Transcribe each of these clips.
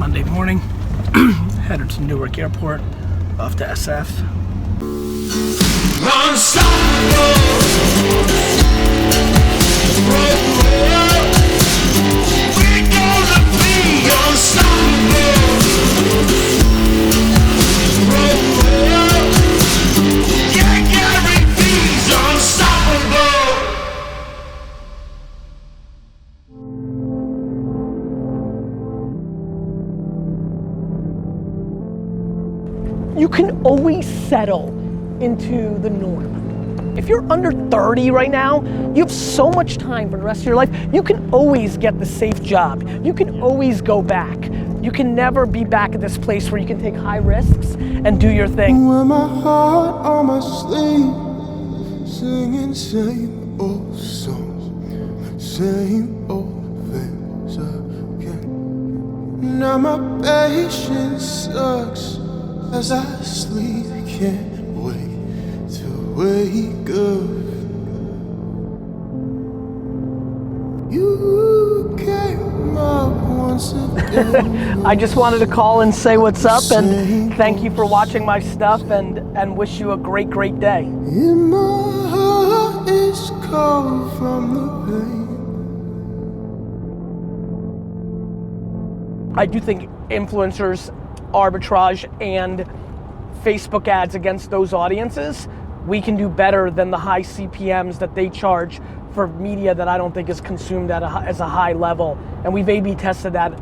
Monday morning, headed to Newark Airport, off to SF. You can always settle into the norm. If you're under 30 right now, you have so much time for the rest of your life. You can always get the safe job. You can always go back. You can never be back at this place where you can take high risks and do your thing. With my heart on my sleeve, singing same old songs, same old things again. Now my patience sucks as I sleep, can't wait to wake up. You came up once again. I just wanted to call and say what's up and thank you for watching my stuff and wish you a great, great day. In my heart is cold from the pain. I do think influencers, arbitrage, and Facebook ads against those audiences, we can do better than the high CPMs that they charge for media that I don't think is consumed as a high level. And we've A/B tested that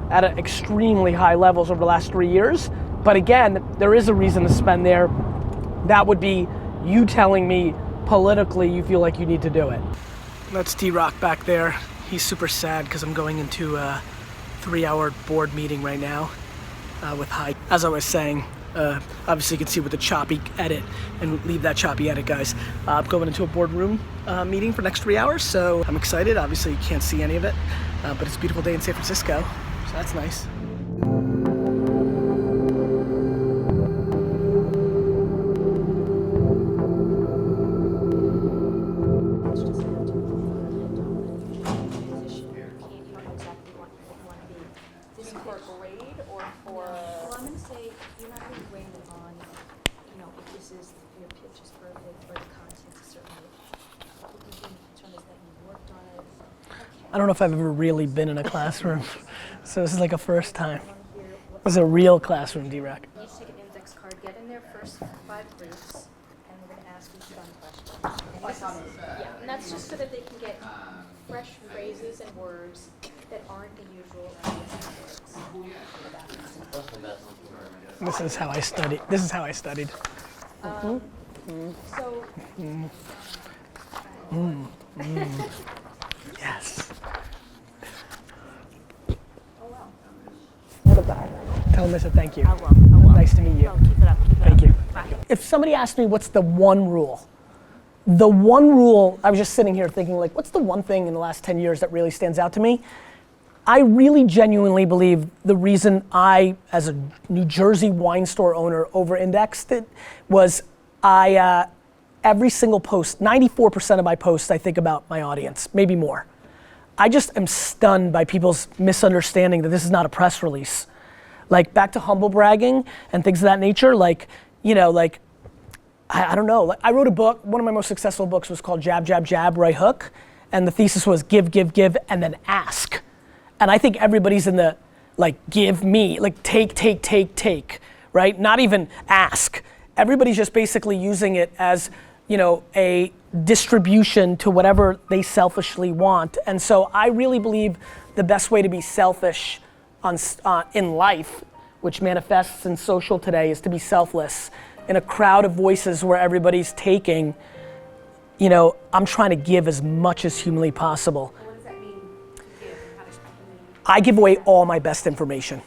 at extremely high levels over the last 3 years. But again, there is a reason to spend there. That would be you telling me politically you feel like you need to do it. That's D-Rock back there. He's super sad because I'm going into a 3-hour board meeting right now with Hype. As I was saying, obviously you can see with the choppy edit, and leave that choppy edit, guys. I'm going into a boardroom meeting for the next 3 hours, so I'm excited. Obviously you can't see any of it, but it's a beautiful day in San Francisco, so that's nice. I don't know if I've ever really been in a classroom, so this is like a first time. This is a real classroom, D-Rock. You take an index card, get in their first 5 groups, and we're going to ask you 7 questions. And that's just so that they can get fresh phrases and words that aren't the usual words. This is how I studied. This is how I studied. Yes. What about? Tell him I said thank you. I will. Nice to meet you. No, keep it up. Thank you. Bye. If somebody asked me what's the one rule, I was just sitting here thinking like, what's the one thing in the last 10 years that really stands out to me? I really genuinely believe the reason I, as a New Jersey wine store owner, over-indexed it was every single post, 94% of my posts, I think about my audience, maybe more. I just am stunned by people's misunderstanding that this is not a press release. Like back to humble bragging and things of that nature, like, you know, like, I don't know. Like, I wrote a book, one of my most successful books was called Jab, Jab, Jab, Right Hook. And the thesis was give, give, give, and then ask. And I think everybody's in the, like, give me, like take, take, take, take, right? Not even ask. Everybody's just basically using it as, you know, a distribution to whatever they selfishly want. And so I really believe the best way to be selfish in life, which manifests in social today, is to be selfless. In a crowd of voices where everybody's taking, you know, I'm trying to give as much as humanly possible. What does that mean? I give away all my best information,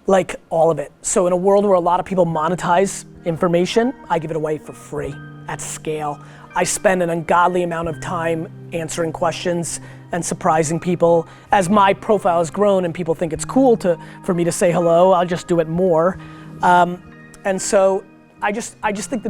like all of it. So in a world where a lot of people monetize information, I give it away for free at scale. I spend an ungodly amount of time answering questions and surprising people. As my profile has grown and people think it's cool for me to say hello, I'll just do it more. And so I just think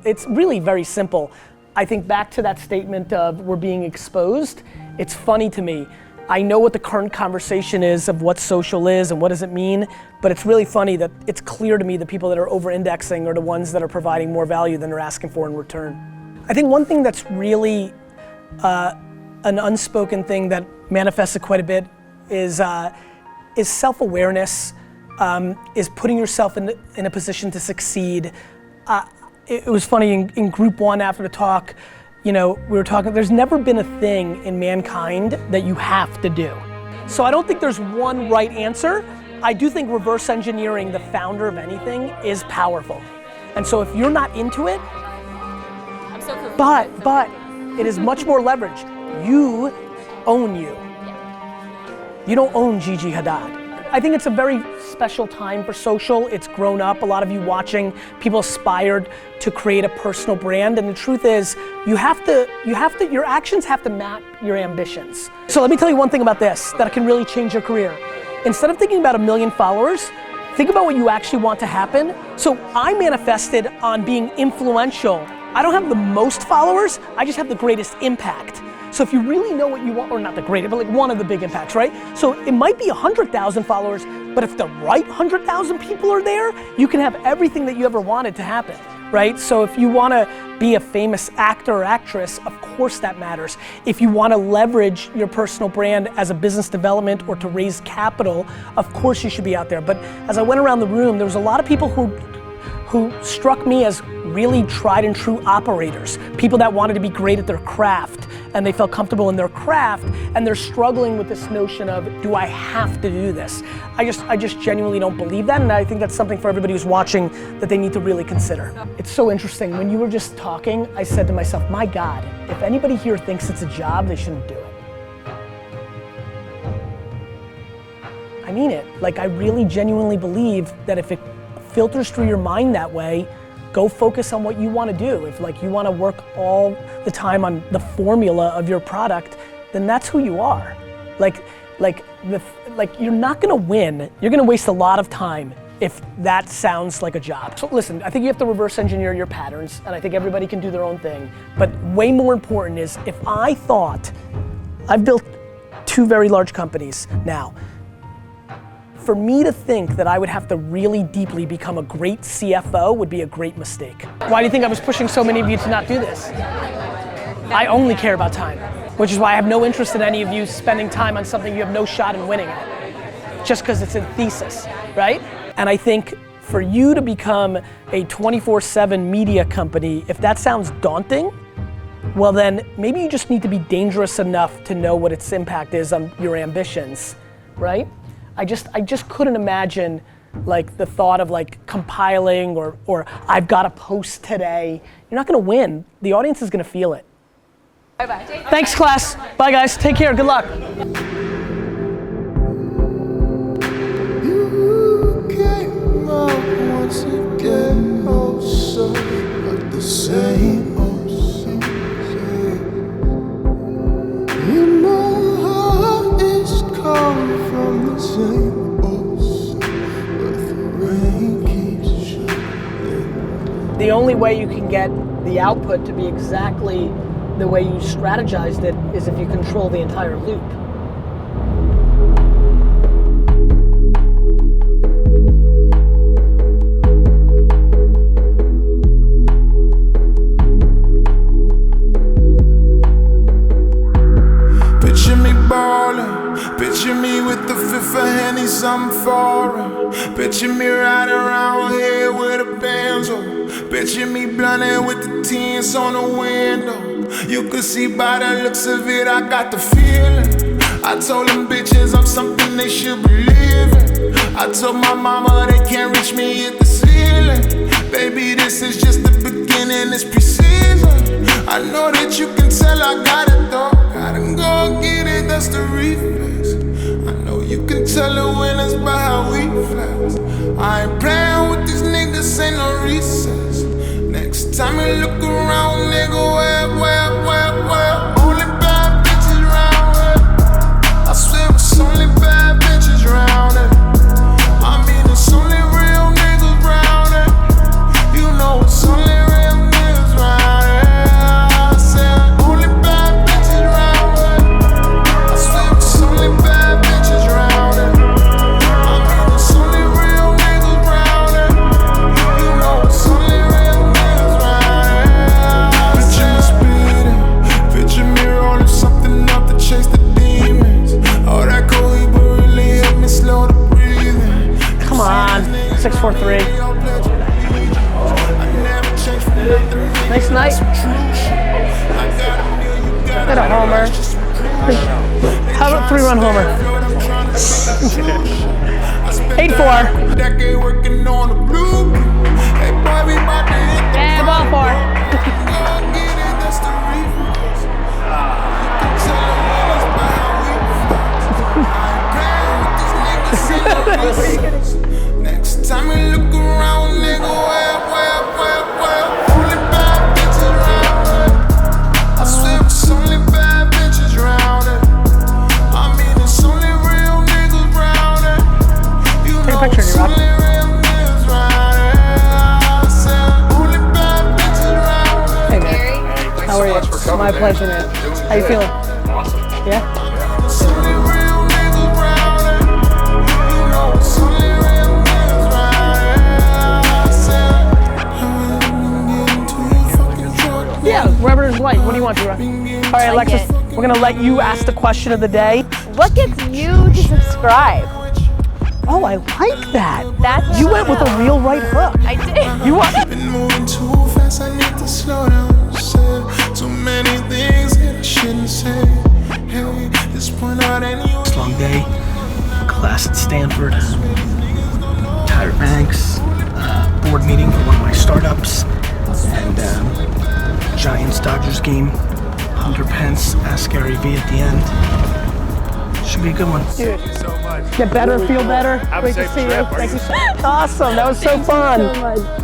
it's really very simple. I think back to that statement of we're being exposed, it's funny to me I know what the current conversation is of what social is and what does it mean, but it's really funny that it's clear to me the people that are over-indexing are the ones that are providing more value than they're asking for in return. I think one thing that's really an unspoken thing that manifested quite a bit is self-awareness, is putting yourself in a position to succeed. It was funny in group one after the talk, you know, we were talking, there's never been a thing in mankind that you have to do. So I don't think there's one right answer. I do think reverse engineering the founder of anything is powerful. And so if you're not into it, I'm so confused. but it is much more leverage. You own you. You don't own Gigi Hadid. I think it's a very special time for social. It's grown up. A lot of you watching, people aspired to create a personal brand, and the truth is, your actions have to map your ambitions. So let me tell you one thing about this that can really change your career. Instead of thinking about 1 million followers, think about what you actually want to happen. So I manifested on being influential. I don't have the most followers, I just have the greatest impact. So if you really know what you want, or not the greatest, but like one of the big impacts, right? So it might be 100,000 followers, but if the right 100,000 people are there, you can have everything that you ever wanted to happen, right? So if you wanna be a famous actor or actress, of course that matters. If you wanna leverage your personal brand as a business development or to raise capital, of course you should be out there. But as I went around the room, there was a lot of people who struck me as really tried and true operators. People that wanted to be great at their craft and they felt comfortable in their craft and they're struggling with this notion of, do I have to do this? I just genuinely don't believe that, and I think that's something for everybody who's watching that they need to really consider. It's so interesting, when you were just talking, I said to myself, my God, if anybody here thinks it's a job, they shouldn't do it. I mean it. Like, I really genuinely believe that if it filters through your mind that way, go focus on what you want to do. If like you want to work all the time on the formula of your product, then that's who you are. Like you're not gonna win. You're gonna waste a lot of time if that sounds like a job. So listen, I think you have to reverse engineer your patterns, and I think everybody can do their own thing. But way more important is, if I thought, I've built 2 very large companies now. For me to think that I would have to really deeply become a great CFO would be a great mistake. Why do you think I was pushing so many of you to not do this? I only care about time, which is why I have no interest in any of you spending time on something you have no shot in winning at, just because it's a thesis, right? And I think for you to become a 24/7 media company, if that sounds daunting, well then maybe you just need to be dangerous enough to know what its impact is on your ambitions, right? I just couldn't imagine like the thought of like compiling or I've got to post today. You're not gonna win. The audience is gonna feel it. Bye-bye. Thanks, class. Bye, guys. Take care. Good luck. You came out once again, oh so not the same, oh so same. And my heart is coming from the same ocean, but the rain keeps shining. The only way you can get the output to be exactly the way you strategized it is if you control the entire loop. Picture me ballin', picture me with the fifth of Henny, something foreign. Picture me riding around here with a banjo. Picture me blunting with the tints on the window. You could see by the looks of it, I got the feeling. I told them bitches I'm something they should believe in. I told my mama they can't reach me at the ceiling. Baby, this is just the beginning, it's pre-season. I know that you can tell I got it though. Gotta go get it, that's the reflex. I know you can tell the winners by how we flex. I ain't playing with these niggas, ain't no recess. Next time you look around, nigga, where? Only bad bitches round here. I swear it's only bad bitches round here. I mean it's only real niggas round here. You know it's only real niggas round here. I said only bad bitches round here. I swear it's only 643. Nice night. Hit a homer. How about 3-run homer? 8-4. Decade working on the blue. Hey, boy, we about to hit the And ball 4. get it, that's the reflex. You can tell them it's by how we I ain't playing with these niggas. Next time you look around, nigga, where? Only bad bitches round here. I swear it's only bad bitches round here. I mean, it's only real niggas round here. You Take a know picture, it's D-Rock. only real niggas round here. I said only bad bitches round here. Hey man, how are you? My pleasure, man. How you feeling? Awesome. Yeah? It's only real niggas round here. You know it's only real niggas round here. I said I ain't getting too fucking drunk. Yeah, wherever there's light. What do you want, D-Rock? All right, Like Alexis, it. we're gonna let you ask the question of the day. What gets you to subscribe? Oh, I like that. That's You went with a real right hook. I did. You want? Been moving too fast, I need to slow down. Said too many things that I shouldn't say. Hey, this point out and you. Long day, class at Stanford, Tyra Banks, board meeting for one of my startups, and Giants-Dodgers game. Hunter Pence, ask Gary Vee at the end. Should be a good one. Dude, Thank you so much. get better, feel better. Have a Great to safe see you. trip. Thank you so much. Awesome, that was so fun.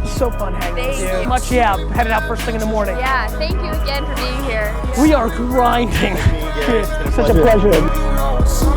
So fun hanging with Thank you. you. Much, yeah, headed out first thing in the morning. Yeah, thank you again for being here. We are grinding. Dude, such a pleasure. You know, it's only